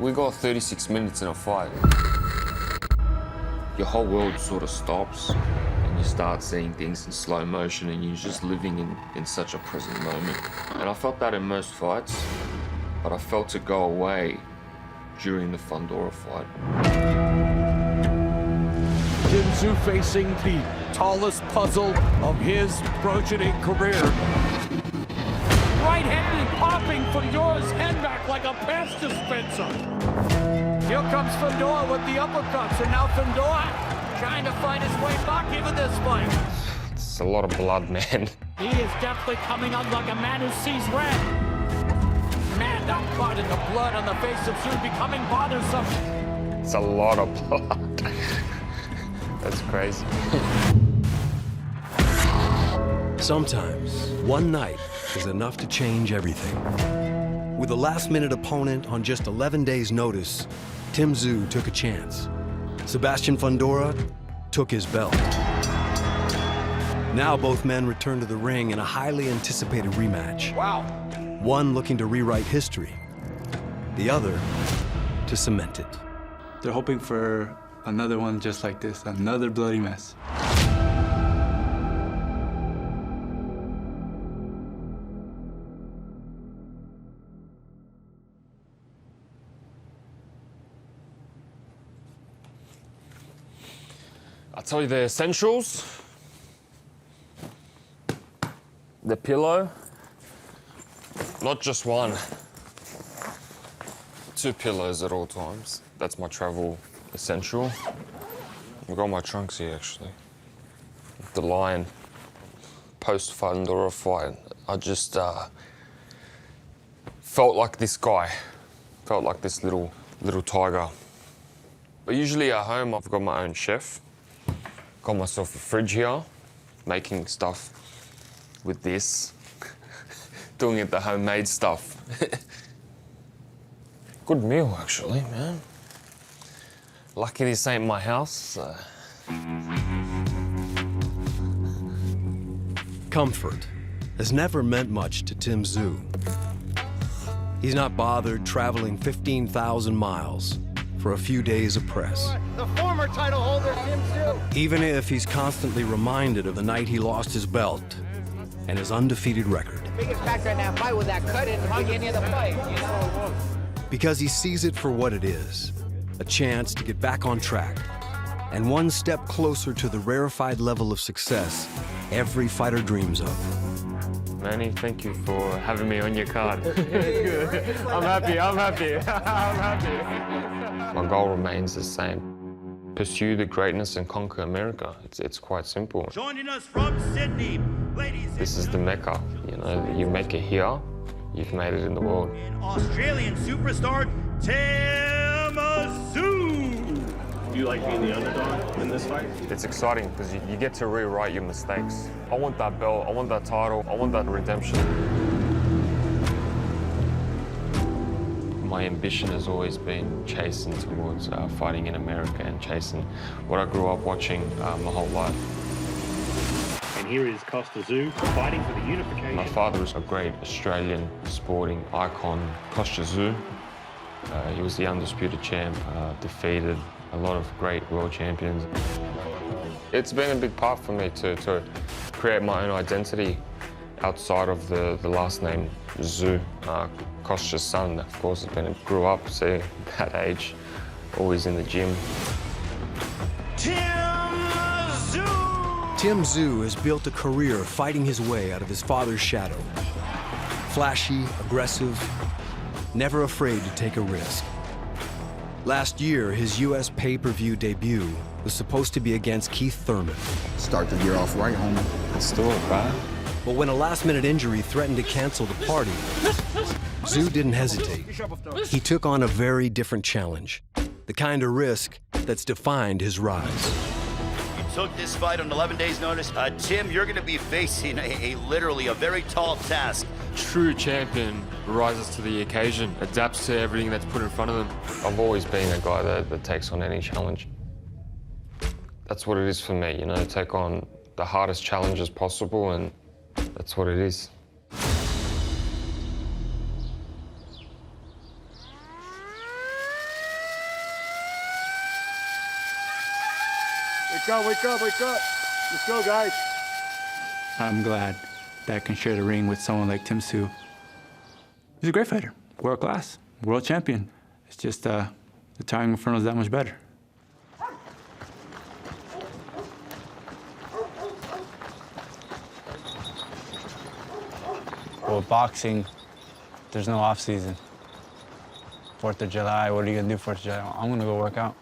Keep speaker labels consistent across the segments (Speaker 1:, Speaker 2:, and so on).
Speaker 1: We got 36 minutes in a fight. Your whole world sort of stops and you start seeing things in slow motion and you're just living in such a present moment. And I felt that in most fights, but I felt it go away during the Fundora fight.
Speaker 2: Tszyu facing the tallest puzzle of his burgeoning career. Right-handed popping Fundora's head back like a pass dispenser. Here comes Fundora with the uppercuts, and now Fundora trying to find his way back into this fight.
Speaker 1: It's a lot of blood, man.
Speaker 2: He is definitely coming up like a man who sees red. Man, that blood and the blood on the face of Tszyu becoming bothersome.
Speaker 1: It's a lot of blood. That's crazy.
Speaker 3: Sometimes, one night is enough to change everything. With a last-minute opponent on just 11 days' notice, Tszyu took a chance. Sebastian Fundora took his belt. Now both men return to the ring in a highly anticipated rematch.
Speaker 2: Wow.
Speaker 3: One looking to rewrite history, the other to cement it.
Speaker 4: They're hoping for another one just like this, another bloody mess.
Speaker 1: I'll tell you the essentials. The pillow. Not just one. 2 pillows at all times. That's my travel essential. I've got my trunks here, actually. The Lion post-Fundora fight. I just felt like this guy. Felt like this little tiger. But usually at home, I've got my own chef. Got myself a fridge here, making stuff with this. Doing it the homemade stuff. Good meal, actually, man. Lucky this ain't my house.
Speaker 3: Comfort has never meant much to Tszyu. He's not bothered traveling 15,000 miles for a few days of press.
Speaker 5: The former title holder, Tszyu.
Speaker 3: Even if he's constantly reminded of the night he lost his belt and his undefeated record.
Speaker 5: The biggest factor in that fight was that cut in the beginning of the fight.
Speaker 3: Because he sees it for what it is, a chance to get back on track and one step closer to the rarefied level of success every fighter dreams of.
Speaker 1: Manny, thank you for having me on your card. I'm happy. I'm happy. My goal remains the same. Pursue the greatness and conquer America. It's quite simple.
Speaker 6: Joining us from Sydney, ladies.
Speaker 1: This is the Mecca. You know, you make it here, you've made it in the world.
Speaker 6: Australian superstar Tszyu.
Speaker 7: Do you like being the underdog in this fight?
Speaker 1: It's exciting because you get to rewrite your mistakes. I want that belt, I want that title, I want that redemption. My ambition has always been chasing towards fighting in America and chasing what I grew up watching my whole life.
Speaker 7: And here is Tszyu fighting for the unification.
Speaker 1: My father is a great Australian sporting icon, Tszyu. He was the undisputed champ, defeated a lot of great world champions. It's been a big part for me to create my own identity outside of the last name Tszyu. Kostya's son, of course, grew up, seeing that age, always in the gym.
Speaker 3: Tszyu has built a career fighting his way out of his father's shadow. Flashy, aggressive, never afraid to take a risk. Last year, his US pay-per-view debut was supposed to be against Keith Thurman.
Speaker 8: Start the year off right, homie.
Speaker 1: Let's do it, bro.
Speaker 3: But when a last-minute injury threatened to cancel the party, Tszyu didn't hesitate. He took on a very different challenge, the kind of risk that's defined his rise.
Speaker 6: You took this fight on 11 days' notice. Tim, you're going to be facing literally a very tall task.
Speaker 1: True champion rises to the occasion, adapts to everything that's put in front of them. I've always been a guy that takes on any challenge. That's what it is for me, you know, take on the hardest challenges possible, and that's what it is.
Speaker 2: Wake up, wake up, wake up. Let's go, guys.
Speaker 4: I'm glad that I can share the ring with someone like Tszyu. He's a great fighter, world class, world champion. It's just the Towering Inferno is that much better.
Speaker 9: Well, boxing, there's no off season. 4th of July, what are you gonna do 4th of July? I'm gonna go work out.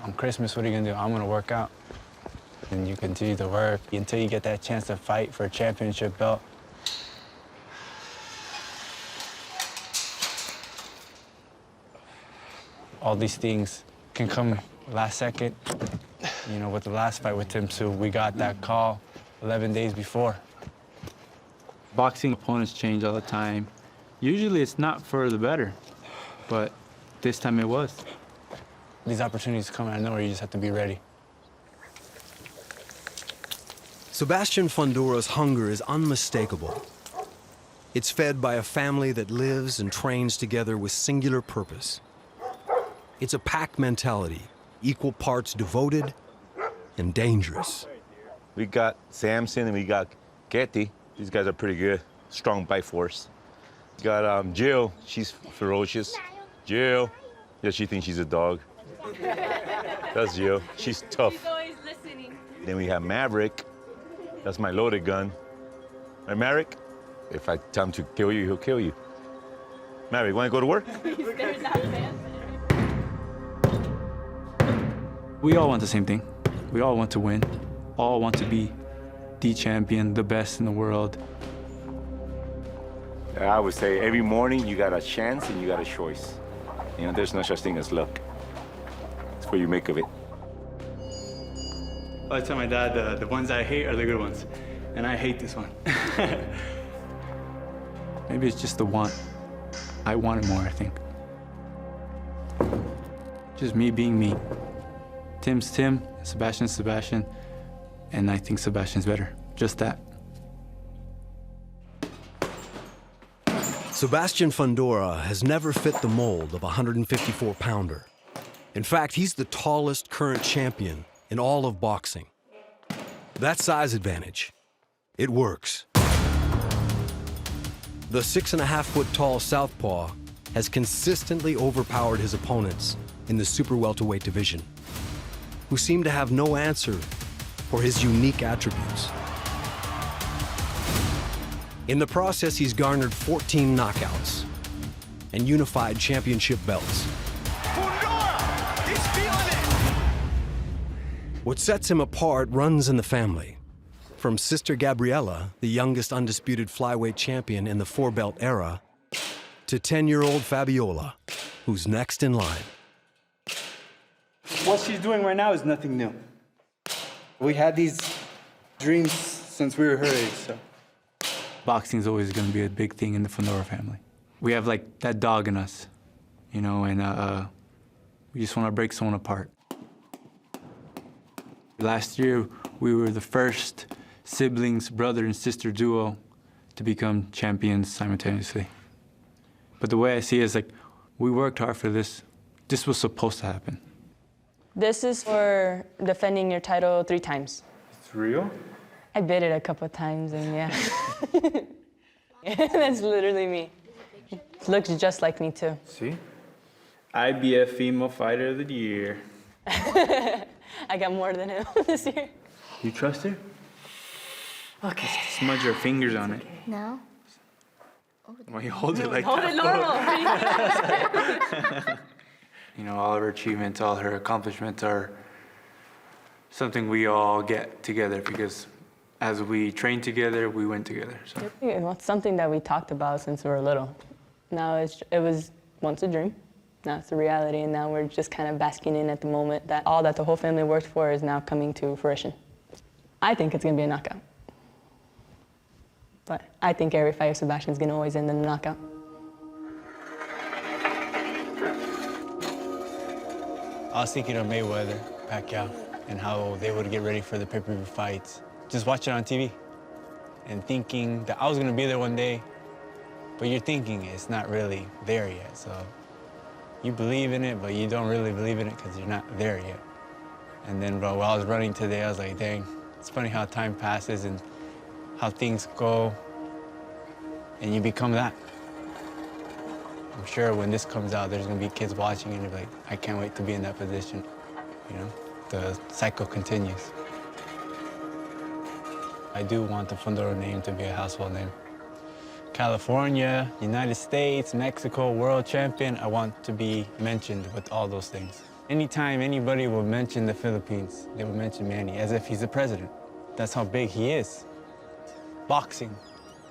Speaker 9: On Christmas, what are you gonna do? I'm gonna work out. And you continue to work until you get that chance to fight for a championship belt. All these things can come last second. You know, with the last fight with Tszyu, we got that call 11 days before.
Speaker 4: Boxing opponents change all the time. Usually it's not for the better, but this time it was.
Speaker 9: These opportunities come out of nowhere, you just have to be ready.
Speaker 3: Sebastian Fundora's hunger is unmistakable. It's fed by a family that lives and trains together with singular purpose. It's a pack mentality, equal parts devoted and dangerous.
Speaker 10: We got Samson and we got Ketty. These guys are pretty good, strong bite force. We got Jill, she's ferocious. Jill, yeah, she thinks she's a dog. That's Jill, she's tough.
Speaker 11: She's always listening.
Speaker 10: Then we have Maverick. That's my loaded gun. Right, Maverick? If I tell him to kill you, he'll kill you. Maverick, wanna go to work?
Speaker 4: We all want the same thing. We all want to win. All want to be the champion, the best in the world.
Speaker 10: I would say every morning you got a chance and you got a choice. You know, there's no such thing as luck. It's what you make of it.
Speaker 4: I tell my dad the ones I hate are the good ones, and I hate this one. Maybe it's just the want. I want it more, I think. Just me being me. Tim's Tim, Sebastian's Sebastian, and I think Sebastian's better. Just that.
Speaker 3: Sebastian Fundora has never fit the mold of a 154-pounder. In fact, he's the tallest current champion in all of boxing. That size advantage, it works. The 6.5-foot-tall southpaw has consistently overpowered his opponents in the super welterweight division, who seem to have no answer for his unique attributes. In the process, he's garnered 14 knockouts and unified championship belts.
Speaker 2: Fundora! He's feeling it!
Speaker 3: What sets him apart runs in the family. From sister Gabriella, the youngest undisputed flyweight champion in the four-belt era, to 10-year-old Fabiola, who's next in line.
Speaker 12: What she's doing right now is nothing new. We had these dreams since we were her age, so.
Speaker 4: Boxing's always gonna be a big thing in the Fundora family. We have like that dog in us, you know, and we just wanna break someone apart. Last year, we were the first siblings, brother and sister duo to become champions simultaneously. But the way I see it is like, we worked hard for this. This was supposed to happen.
Speaker 11: This is for defending your title 3 times.
Speaker 4: It's real?
Speaker 11: I bid it a couple times and yeah. That's literally me. Looks just like me too.
Speaker 4: See? IBF Female Fighter of the Year.
Speaker 11: I got more than him this year.
Speaker 4: You trust her?
Speaker 11: Okay.
Speaker 4: Smudge your fingers on it.
Speaker 11: No.
Speaker 4: Why you hold it like
Speaker 11: Hold
Speaker 4: that?
Speaker 11: it normal.
Speaker 4: You know, all of her achievements, all her accomplishments are something we all get together because as we train together, we win together. So.
Speaker 11: It's something that we talked about since we were little. Now it was once a dream. Now it's a reality, and now we're just kind of basking in at the moment that all that the whole family worked for is now coming to fruition. I think it's gonna be a knockout. But I think every fight of Sebastian's gonna always end in a knockout.
Speaker 9: I was thinking of Mayweather, Pacquiao, and how they would get ready for the pay-per-view fights. Just watching it on TV and thinking that I was gonna be there one day, but you're thinking it's not really there yet. So you believe in it, but you don't really believe in it because you're not there yet. And then, bro, while I was running today, I was like, dang, it's funny how time passes and how things go, and you become that. I'm sure when this comes out, there's gonna be kids watching and they're like, I can't wait to be in that position. You know, the cycle continues. I do want the Fundora name to be a household name. California, United States, Mexico, world champion, I want to be mentioned with all those things. Anytime anybody will mention the Philippines, they will mention Manny as if he's the president. That's how big he is. Boxing,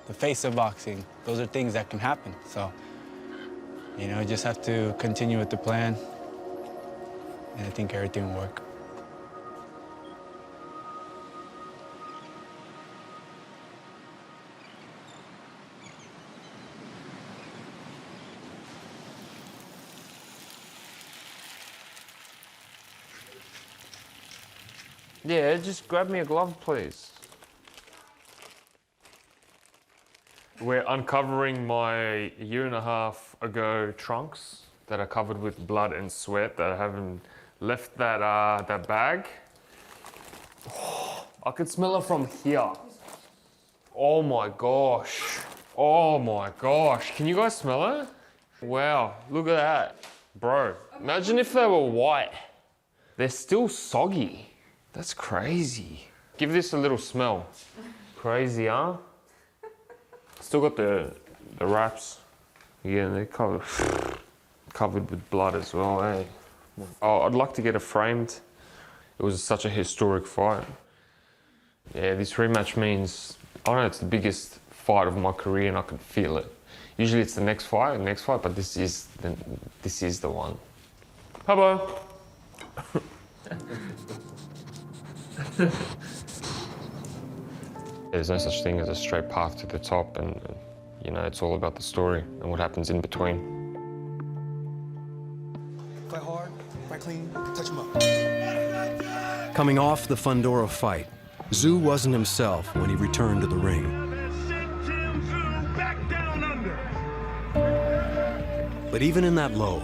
Speaker 9: the face of boxing, those are things that can happen. So, you know, just have to continue with the plan, and I think everything will work.
Speaker 1: Yeah, just grab me a glove, please. We're uncovering my 1.5 years ago trunks that are covered with blood and sweat that I haven't left that bag. Oh, I could smell it from here. Oh my gosh. Oh my gosh. Can you guys smell it? Wow, look at that. Bro, imagine if they were white. They're still soggy. That's crazy. Give this a little smell. Crazy, huh? Still got the wraps. Yeah, they're covered with blood as well, eh? Oh, I'd like to get it framed. It was such a historic fight. Yeah, this rematch means, I don't know, it's the biggest fight of my career and I can feel it. Usually it's the next fight, but this is the one. Hello. There's no such thing as a straight path to the top, and you know, it's all about the story and what happens in between.
Speaker 3: Fight hard, fight clean, touch him up. Coming off the Fundora fight, Tszyu wasn't himself when he returned to the ring. But even in that low,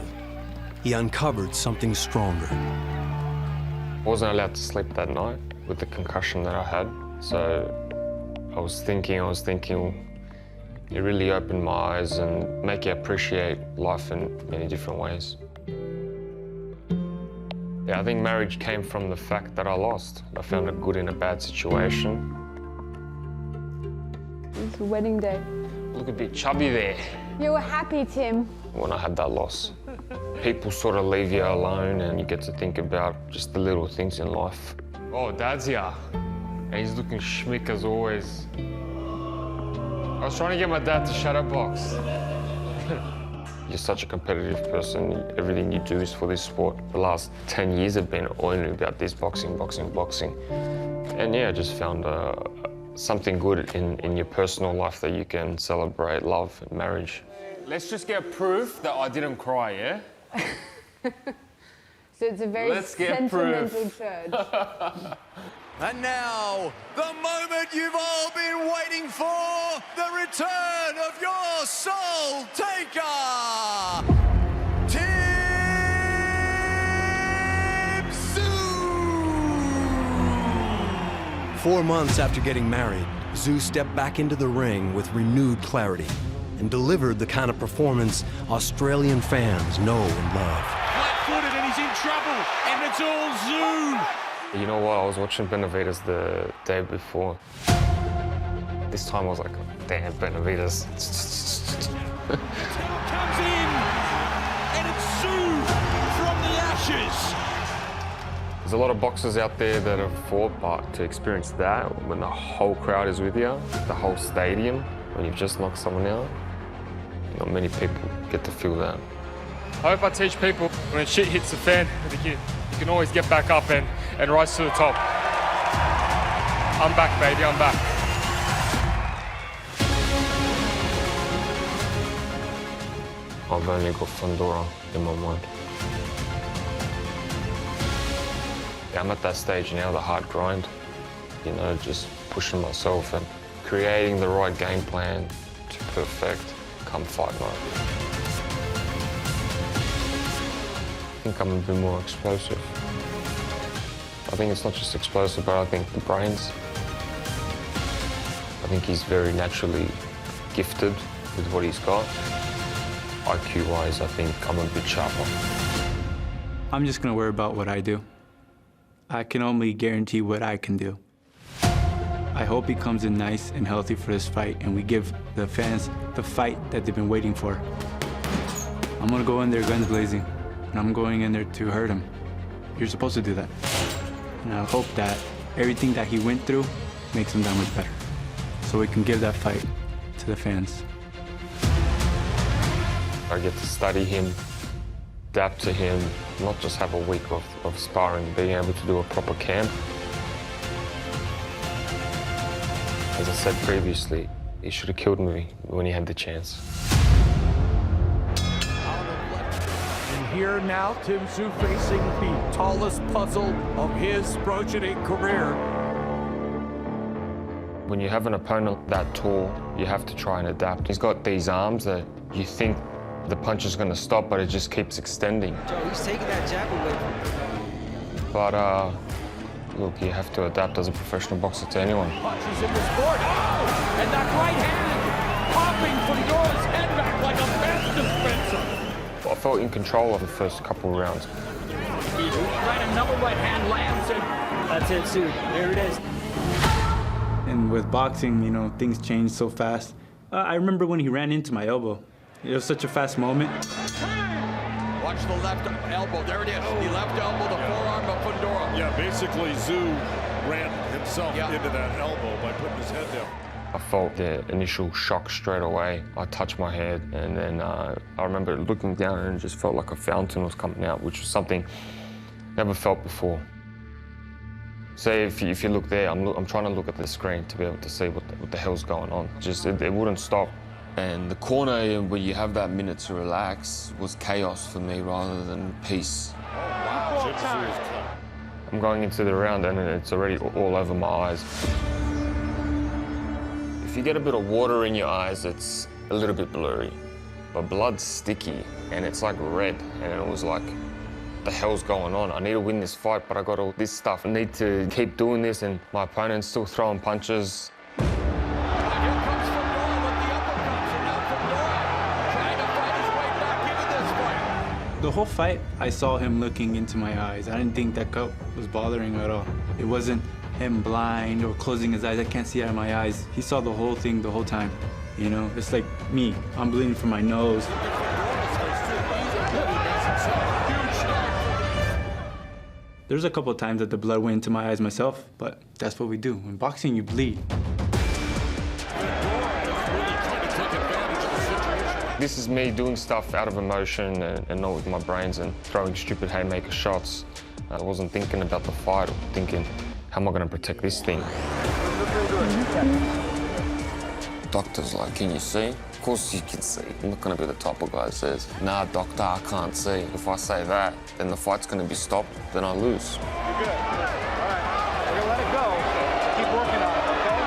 Speaker 3: he uncovered something stronger.
Speaker 1: I wasn't allowed to sleep that night with the concussion that I had, so I was thinking, it really opened my eyes and make you appreciate life in many different ways. Yeah, I think marriage came from the fact that I lost. I found a good in a bad situation.
Speaker 11: It's wedding day.
Speaker 1: Look a bit chubby there.
Speaker 11: You were happy, Tim.
Speaker 1: When I had that loss, people sort of leave you alone and you get to think about just the little things in life. Oh, Dad's here. And he's looking schmick as always. I was trying to get my dad to shut up box. You're such a competitive person. Everything you do is for this sport. The last 10 years have been only about this boxing. And yeah, I just found something good in your personal life that you can celebrate love and marriage. Let's just get proof that I didn't cry, yeah?
Speaker 11: So it's a very sentimental church.
Speaker 2: And now, the moment you've all been waiting for, the return of your soul taker, Tszyu!
Speaker 3: 4 months after getting married, Tszyu stepped back into the ring with renewed clarity and delivered the kind of performance Australian fans know and love.
Speaker 2: Flat-footed and he's in trouble, and it's all Tszyu!
Speaker 1: You know what, I was watching Benavidez the day before. This time I was like, damn, Benavidez.
Speaker 2: Comes in, and it's Tszyu from the ashes.
Speaker 1: There's a lot of boxers out there that have fought, but to experience that, when the whole crowd is with you, the whole stadium, when you've just knocked someone out, not many people get to feel that. I hope I teach people when shit hits the fan, you can always get back up and rise to the top. I'm back, baby, I'm back. I've only got Fundora in my mind. Yeah, I'm at that stage now, the hard grind. You know, just pushing myself and creating the right game plan to perfect come fight night. I think I'm a bit more explosive. I think it's not just explosive, but I think the brains. I think he's very naturally gifted with what he's got. IQ-wise, I think I'm a bit sharper.
Speaker 4: I'm just gonna worry about what I do. I can only guarantee what I can do. I hope he comes in nice and healthy for this fight, and we give the fans the fight that they've been waiting for. I'm gonna go in there guns blazing, and I'm going in there to hurt him. You're supposed to do that. And I hope that everything that he went through makes him that much better, so we can give that fight to the fans.
Speaker 1: I get to study him, adapt to him, not just have a week of sparring, being able to do a proper camp. As I said previously, he should have killed me when he had the chance.
Speaker 2: And here now, Tszyu facing the tallest puzzle of his progeny career.
Speaker 1: When you have an opponent that tall, you have to try and adapt. He's got these arms that you think the punch is going to stop, but it just keeps extending.
Speaker 5: Joe, he's taking that jab away from him.
Speaker 1: But look, you have to adapt as a professional boxer to anyone.
Speaker 2: Punches in the sport. Oh! And that right hand popping Fundora's head back like a fast dispenser.
Speaker 1: I felt in control of the first couple of rounds.
Speaker 2: Right, another right hand lands and
Speaker 5: That's it, Tszyu. There it is.
Speaker 4: And with boxing, you know, things change so fast. I remember when he ran into my elbow. It was such a fast moment.
Speaker 2: watch the left elbow. There it is. The left elbow, the forearm of Fundora.
Speaker 13: Yeah, basically Tszyu ran himself into that elbow by putting his head down.
Speaker 1: I felt the initial shock straight away. I touched my head, and then I remember looking down and it just felt like a fountain was coming out, which was something never felt before. Say if you look there, I'm trying to look at the screen to be able to see what the hell's going on. Just it wouldn't stop.
Speaker 14: And the corner where you have that minute to relax was chaos for me rather than peace.
Speaker 13: Oh, wow.
Speaker 1: I'm going into the round and it's already all over my eyes. If you get a bit of water in your eyes, it's a little bit blurry. But blood's sticky and it's like red, and it was like, what the hell's going on? I need to win this fight, but I got all this stuff. I need to keep doing this, and my opponent's still throwing punches.
Speaker 4: The whole fight, I saw him looking into my eyes. I didn't think that cut was bothering him at all. It wasn't him blind or closing his eyes. I can't see out of my eyes. He saw the whole thing the whole time. You know, it's like me. I'm bleeding from my nose. There's a couple of times that the blood went into my eyes myself, but that's what we do. In boxing, you bleed.
Speaker 1: This is me doing stuff out of emotion and not with my brains and throwing stupid haymaker shots. I wasn't thinking about the fight or thinking, how am I going to protect this thing?
Speaker 14: Doctor's like, can you see? Of course you can see. I'm not going to be the type of guy that says, nah, doctor, I can't see. If I say that, then the fight's going to be stopped, then I lose.
Speaker 5: You're good. All right. We're going to let it go. Keep working on it, okay?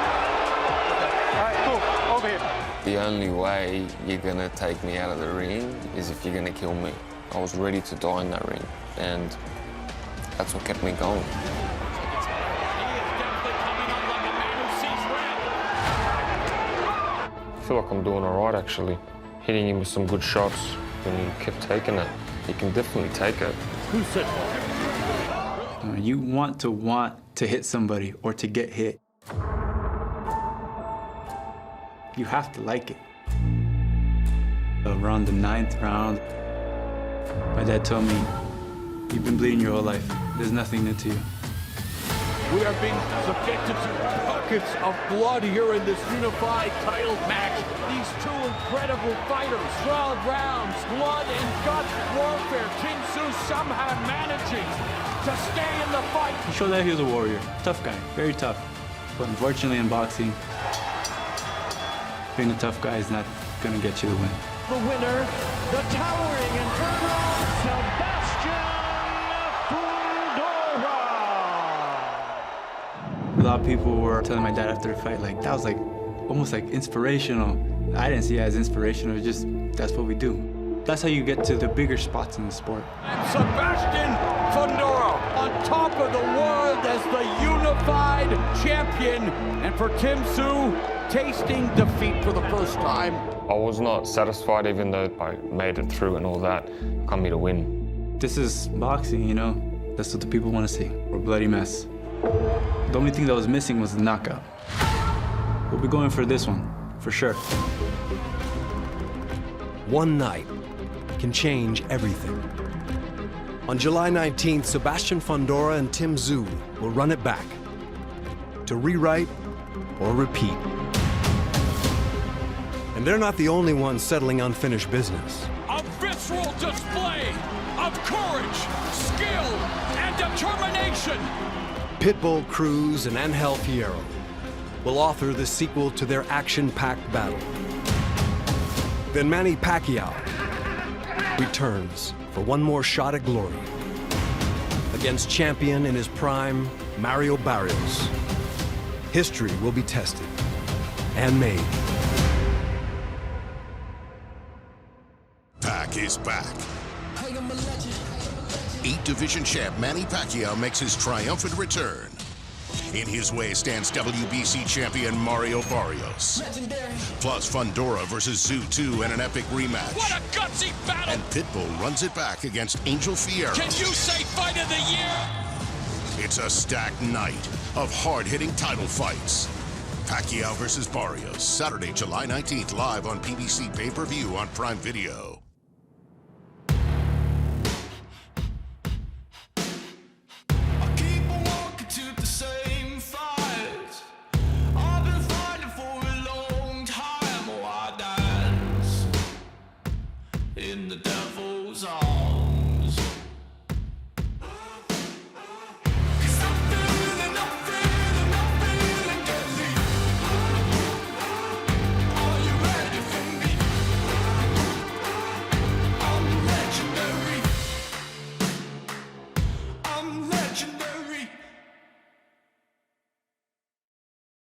Speaker 5: All right, cool. Over here.
Speaker 14: The only way you're going to take me out of the ring is if you're going to kill me. I was ready to die in that ring, and that's what kept me going.
Speaker 1: I feel like I'm doing all right, actually. Hitting him with some good shots, and he kept taking it. He can definitely take it.
Speaker 2: Who said that?
Speaker 4: You want to hit somebody or to get hit. You have to like it. Around the 9th round, my dad told me, you've been bleeding your whole life. There's nothing new to you.
Speaker 2: We are being subjected to buckets of blood here in this unified title match. These two incredible fighters, 12 rounds, blood and guts warfare. Tszyu somehow managing to stay in the fight.
Speaker 4: He showed that he was a warrior. Tough guy, very tough. But unfortunately in boxing, being a tough guy is not gonna get you the win.
Speaker 2: The winner, the towering inferno, Sebastian Fundora.
Speaker 4: A lot of people were telling my dad after the fight, like, that was like, almost like inspirational. I didn't see it as inspirational, it's just, that's what we do. That's how you get to the bigger spots in the sport.
Speaker 2: And Sebastian Fundora on top of the world as the unified champion. And for Tszyu, tasting defeat for the first time.
Speaker 1: I was not satisfied even though I made it through and all that. Come here to win.
Speaker 4: This is boxing, you know? That's what the people want to see. We're a bloody mess. The only thing that was missing was the knockout. We'll be going for this one, for sure.
Speaker 3: One night can change everything. On July 19th, Sebastian Fundora and Tszyu will run it back to rewrite or repeat. And they're not the only ones settling unfinished business.
Speaker 2: A visceral display of courage, skill, and determination.
Speaker 3: Pitbull Cruz and Angel Fierro will author the sequel to their action-packed battle. Then Manny Pacquiao returns for one more shot at glory against champion in his prime, Mario Barrios. History will be tested and made.
Speaker 15: Pac is back. 8-division champ Manny Pacquiao makes his triumphant return. In his way stands WBC champion Mario Barrios. Plus Fundora versus Tszyu 2 in an epic rematch.
Speaker 2: What a gutsy battle!
Speaker 15: And Pitbull runs it back against Angel Fierro.
Speaker 2: Can you say fight of the year?
Speaker 15: It's a stacked night of hard-hitting title fights. Pacquiao versus Barrios, Saturday, July 19th, live on PBC pay-per-view on Prime Video.
Speaker 16: In the devil's arms.